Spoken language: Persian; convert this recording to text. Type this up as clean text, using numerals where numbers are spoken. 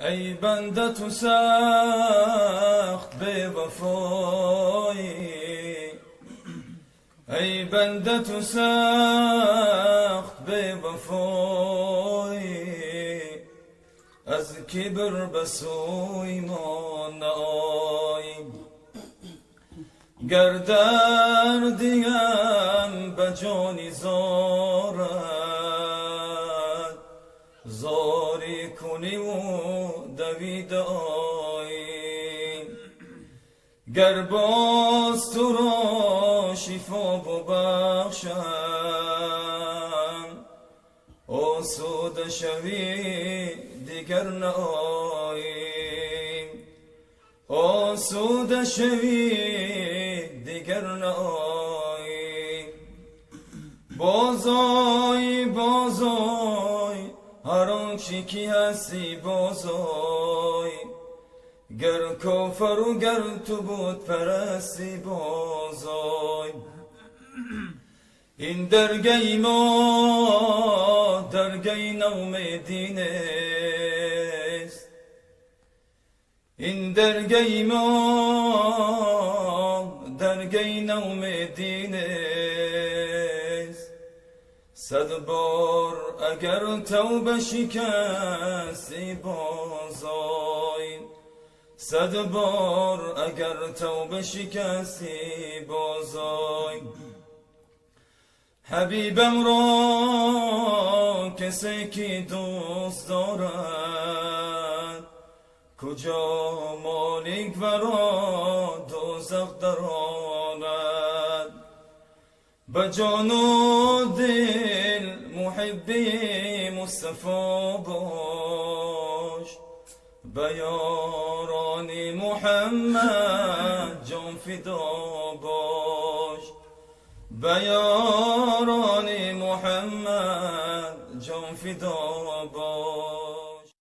ای بنده تو سخت بی وفایی، ای بنده تو سخت بی وفایی، از کبر به سوی ما نآی. گر دردیم به جانی زارد، زاری کنی و دوید آیی. گر باز تو را شفا ببخشم، آسوده شوی دیگر نآیی. آسوده شوی دیگر نآیی. بازای بازای هر آنچه کی هستی بازای، گر کافر و گر تو بود پرستی بازای. این درگه ما درگه نومیدی نیست، این درگه ما درگه نومیدی نیست. صد بار اگر توبه شکستی بازای، صد بار اگر توبه شکستی بازای. حبیبم را کسی که دوست دارد، کجا مالک ورا دوزخ دراند. به جان و دل محبی مصطفی باش، به یاران محمد جان فدا باش، به یاران محمد جان فدا باش.